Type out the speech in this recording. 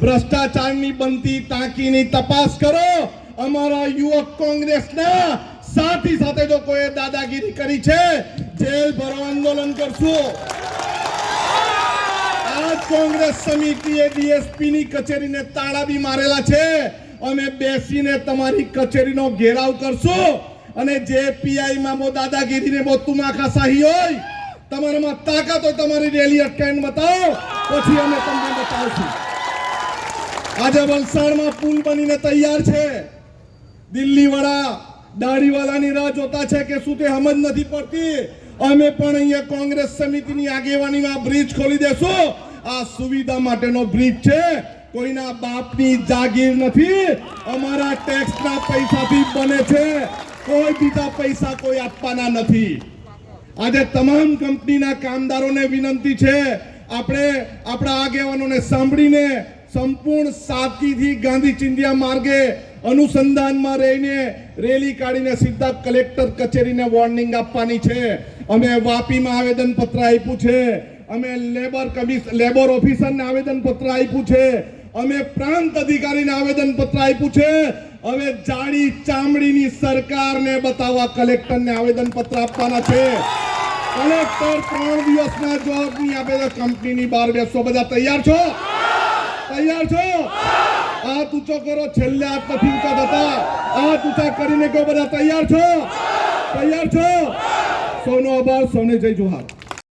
ભ્રષ્ટાચારની બનતી ટાંકીની તપાસ કરો। અમારા યુવક કોંગ્રેસના સાથી સાથે જો કોઈ દાદાગીરી કરી છે, જેલ ભરો આંદોલન કરશું। આજ કોંગ્રેસ સમિતિએ ડીએસપી ની કચેરીને તાળા બી મારેલા છે। અમે બેસીને તમારી કચેરીનો ઘેરાવ કરશું અને જે પીઆઈ માં બહુ દાદાગીરી ને બહુ તુમાખાશાહી હોય, તમારામાં તાકાત હોય, તમારી રેલી અટકાઈને બતાવો, પછી અમે તમને બતાવશું। આજે વલસાડમાં પુલ બનીને તૈયાર છે। દિલ્હી વાળા દાઢીવાલાની રાહ જોતા છે કે શું તે સમજ નથી પડતી। અમે પણ અહીંયા કોંગ્રેસ સમિતિની આગેવાનીમાં બ્રિજ ખોલી દેશું। આ સુવિધા માટેનો બ્રિજ છે, કોઈના બાપની જાગીર નથી, અમારા ટેક્સના પૈસાથી બને છે। કોઈ બીજા પૈસા કોઈ આપવાના નથી। આજે તમામ કંપનીના કામદારોને વિનંતી છે, આપણે આપણા આગેવાનોને સાંભળીને સંપૂર્ણ સાદગીથી ગાંધી ચિંધ્યા માર્ગે અનુસંધાનમાં રહીને રેલી કાઢીને સીધા કલેક્ટર કચેરીને વોર્નિંગ આપવાની છે। અમે વાપીમાં આવેદન પત્ર આપ્યું છે, અમે લેબર ઓફિસરને આવેદન પત્ર આપ્યું છે, અમે પ્રાંત અધિકારીને આવેદન પત્ર આપ્યું છે। હવે જાડી ચામડીની સરકારને બતાવવા કલેક્ટરને આવેદન પત્ર આપવાના છે। કલેક્ટર 3 દિવસના જવાબ નહીં આપે તો કંપનીની બહાર બેસો। બધા તૈયાર છો? તૈયાર છો? હાથ ઊંચો કરો, છેલ્લે હાથ નથી ઊંચા થતા। હાથ ઊંચા કરીને કહો બધા તૈયાર છો? તૈયાર છો? સૌનો આભાર, સૌને જય જોહાર।